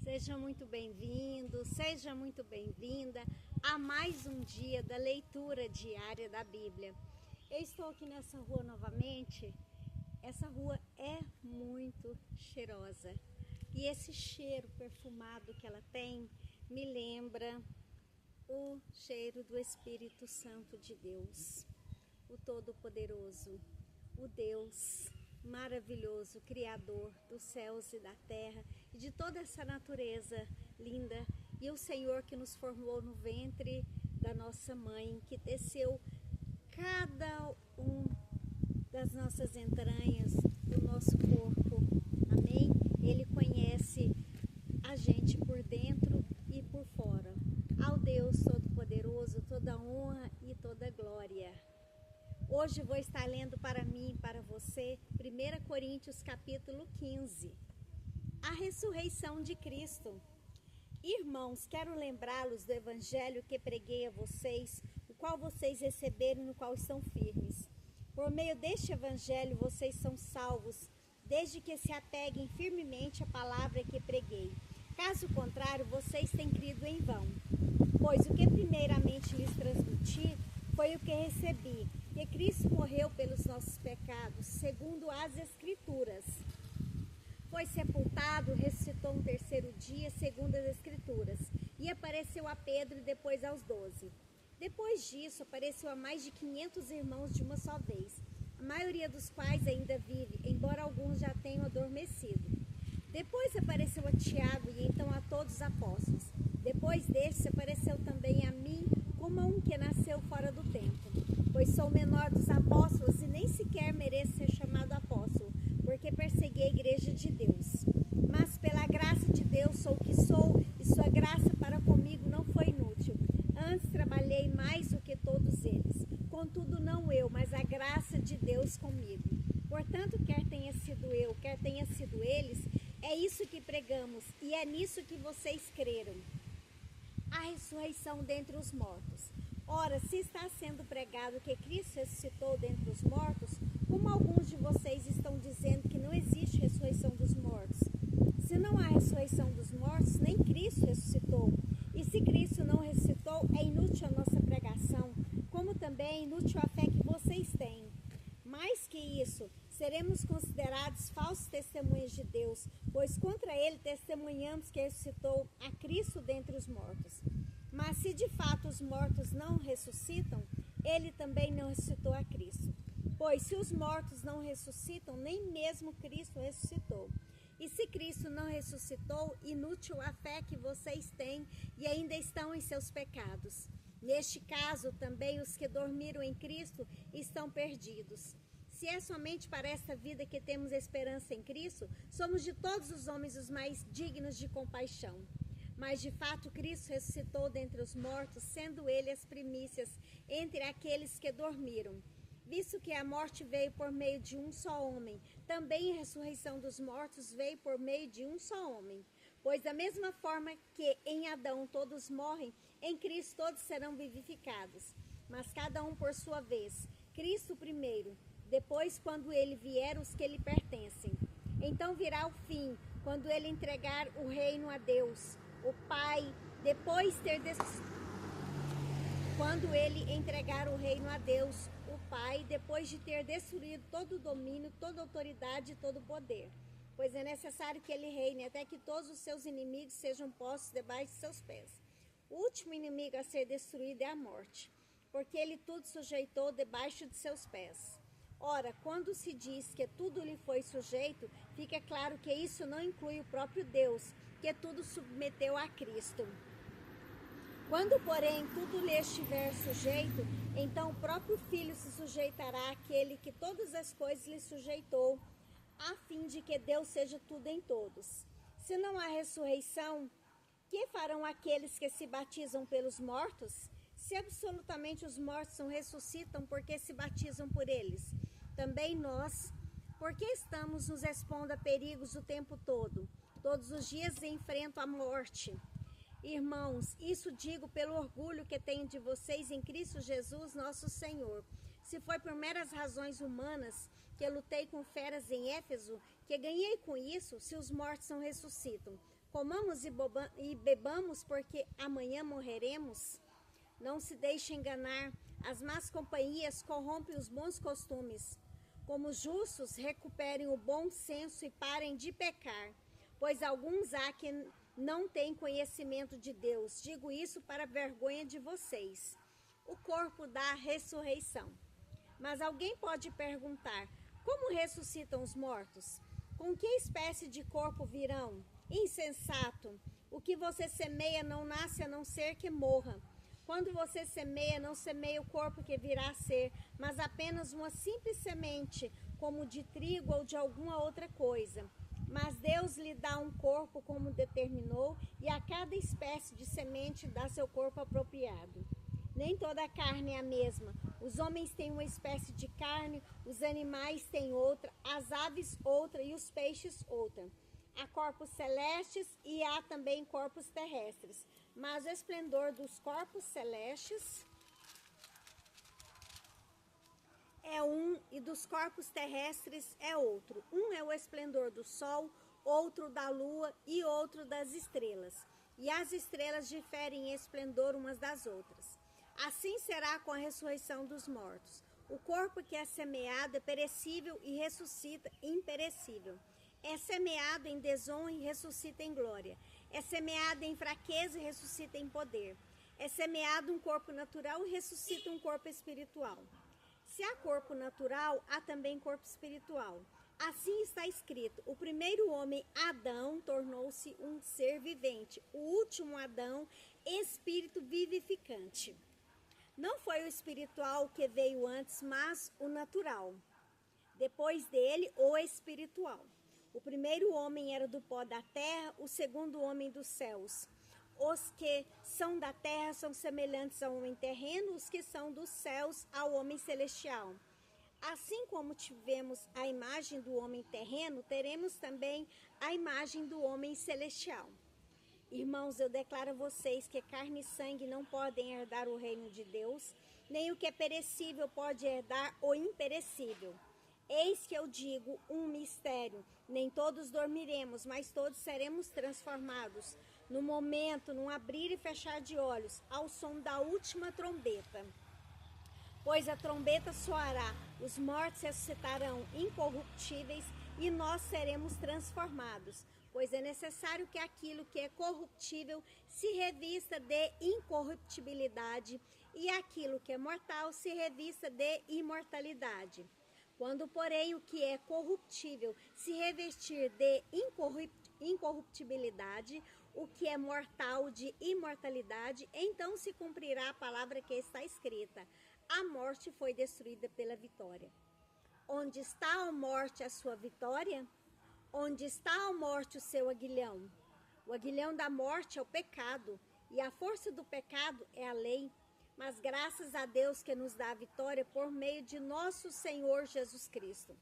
Seja muito bem-vindo, seja muito bem-vinda a mais um dia da leitura diária da Bíblia. Eu estou aqui nessa rua novamente. Essa rua é muito cheirosa e esse cheiro perfumado que ela tem me lembra o cheiro do Espírito Santo de Deus, o Todo-Poderoso, o Deus maravilhoso, Criador dos céus e da terra e de toda essa natureza linda, e o Senhor que nos formou no ventre da nossa mãe, que teceu cada um das nossas entranhas, do nosso corpo, amém? Ele conhece a gente por dentro e por fora. Ao Deus Todo-Poderoso, toda honra e toda glória. Hoje vou estar lendo para mim e para você 1 Coríntios capítulo 15. A ressurreição de Cristo. Irmãos, quero lembrá-los do evangelho que preguei a vocês, o qual vocês receberam e no qual estão firmes. Por meio deste evangelho vocês são salvos, desde que se apeguem firmemente à palavra que preguei. Caso contrário, vocês têm crido em vão. Pois o que primeiramente lhes transmiti foi o que recebi, que Cristo morreu pelos nossos pecados, segundo as Escrituras. Foi sepultado, ressuscitou no terceiro dia, segundo as Escrituras, e apareceu a Pedro e depois aos 12. Depois disso, apareceu a mais de 500 irmãos de uma só vez, a maioria dos quais ainda vive, embora alguns já tenham adormecido. Depois apareceu a Tiago e então a todos os apóstolos. Depois destes, apareceu também a mim, como a um que nasceu fora do tempo, pois sou o menor dos apóstolos e nem sequer mereço ser chamado apóstolo, porque persegui a igreja de Deus. Mas pela graça de Deus sou o que sou, e sua graça para comigo não foi inútil. Antes trabalhei mais do que todos eles. Contudo, não eu, mas a graça de Deus comigo. Portanto, quer tenha sido eu, quer tenha sido eles, é isso que pregamos, e é nisso que vocês creram. A ressurreição dentre os mortos. Ora, se está sendo pregado que Cristo ressuscitou dentre os mortos, como alguns de vocês estão dizendo que não existe ressurreição dos mortos? Se não há ressurreição dos mortos, nem Cristo ressuscitou. E se Cristo não ressuscitou, é inútil a nossa pregação, como também é inútil a fé que vocês têm. Mais que isso, seremos considerados falsos testemunhas de Deus, pois contra ele testemunhamos que ressuscitou a Cristo dentre os mortos. Mas se de fato os mortos não ressuscitam, ele também não ressuscitou a Cristo. Pois se os mortos não ressuscitam, nem mesmo Cristo ressuscitou. E se Cristo não ressuscitou, inútil a fé que vocês têm e ainda estão em seus pecados. Neste caso, também os que dormiram em Cristo estão perdidos. Se é somente para esta vida que temos esperança em Cristo, somos de todos os homens os mais dignos de compaixão. Mas de fato Cristo ressuscitou dentre os mortos, sendo ele as primícias entre aqueles que dormiram. Visto que a morte veio por meio de um só homem, também a ressurreição dos mortos veio por meio de um só homem. Pois da mesma forma que em Adão todos morrem, em Cristo todos serão vivificados. Mas cada um por sua vez. Cristo primeiro, depois quando ele vier os que lhe pertencem. Então virá o fim, quando ele entregar o reino a Deus, o Pai, quando ele entregar o reino a Deus, o Pai, depois de ter destruído todo o domínio, toda a autoridade e todo o poder. Pois é necessário que ele reine até que todos os seus inimigos sejam postos debaixo de seus pés. O último inimigo a ser destruído é a morte, porque ele tudo sujeitou debaixo de seus pés. Ora, quando se diz que tudo lhe foi sujeito, fica claro que isso não inclui o próprio Deus, que tudo submeteu a Cristo. Quando, porém, tudo lhe estiver sujeito, então o próprio Filho se sujeitará àquele que todas as coisas lhe sujeitou, a fim de que Deus seja tudo em todos. Se não há ressurreição, que farão aqueles que se batizam pelos mortos? Se absolutamente os mortos não ressuscitam, porque se batizam por eles? Também nós, porque estamos nos expondo a perigos o tempo todo. Todos os dias enfrento a morte. Irmãos, isso digo pelo orgulho que tenho de vocês em Cristo Jesus, nosso Senhor. Se foi por meras razões humanas que lutei com feras em Éfeso, que ganhei com isso, se os mortos não ressuscitam? Comamos e bebamos, porque amanhã morreremos? Não se deixe enganar, as más companhias corrompem os bons costumes. Como justos, recuperem o bom senso e parem de pecar, pois alguns há que não têm conhecimento de Deus. Digo isso para vergonha de vocês. O corpo da ressurreição. Mas alguém pode perguntar, como ressuscitam os mortos? Com que espécie de corpo virão? Insensato! O que você semeia não nasce a não ser que morra. Quando você semeia, não semeia o corpo que virá a ser, mas apenas uma simples semente, como de trigo ou de alguma outra coisa. Mas Deus lhe dá um corpo como determinou, e a cada espécie de semente dá seu corpo apropriado. Nem toda a carne é a mesma. Os homens têm uma espécie de carne, os animais têm outra, as aves outra e os peixes outra. Há corpos celestes e há também corpos terrestres. Mas o esplendor dos corpos celestes é um e dos corpos terrestres é outro. Um é o esplendor do sol, outro da lua e outro das estrelas. E as estrelas diferem em esplendor umas das outras. Assim será com a ressurreição dos mortos. O corpo que é semeado é perecível e ressuscita imperecível. É semeado em desonra e ressuscita em glória. É semeado em fraqueza e ressuscita em poder. É semeado um corpo natural e ressuscita um corpo espiritual. Se há corpo natural, há também corpo espiritual. Assim está escrito: o primeiro homem, Adão, tornou-se um ser vivente. O último Adão, espírito vivificante. Não foi o espiritual que veio antes, mas o natural. Depois dele, o espiritual. O primeiro homem era do pó da terra, o segundo homem dos céus. Os que são da terra são semelhantes ao homem terreno, os que são dos céus ao homem celestial. Assim como tivemos a imagem do homem terreno, teremos também a imagem do homem celestial. Irmãos, eu declaro a vocês que carne e sangue não podem herdar o reino de Deus, nem o que é perecível pode herdar o imperecível. Eis que eu digo um mistério: nem todos dormiremos, mas todos seremos transformados, no momento, num abrir e fechar de olhos, ao som da última trombeta. Pois a trombeta soará, os mortos ressuscitarão incorruptíveis e nós seremos transformados. Pois é necessário que aquilo que é corruptível se revista de incorruptibilidade e aquilo que é mortal se revista de imortalidade. Quando, porém, o que é corruptível se revestir de incorruptibilidade, o que é mortal de imortalidade, então se cumprirá a palavra que está escrita: a morte foi destruída pela vitória. Onde está a morte, a sua vitória? Onde está a morte, o seu aguilhão? O aguilhão da morte é o pecado, e a força do pecado é a lei. Mas graças a Deus que nos dá a vitória por meio de nosso Senhor Jesus Cristo.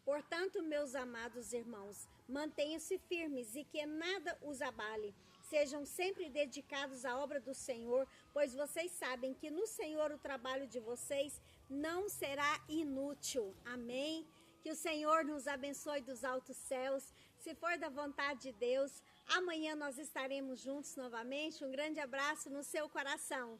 Portanto, meus amados irmãos, mantenham-se firmes e que nada os abale. Sejam sempre dedicados à obra do Senhor, pois vocês sabem que no Senhor o trabalho de vocês não será inútil. Amém? Que o Senhor nos abençoe dos altos céus. Se for da vontade de Deus, amanhã nós estaremos juntos novamente. Um grande abraço no seu coração.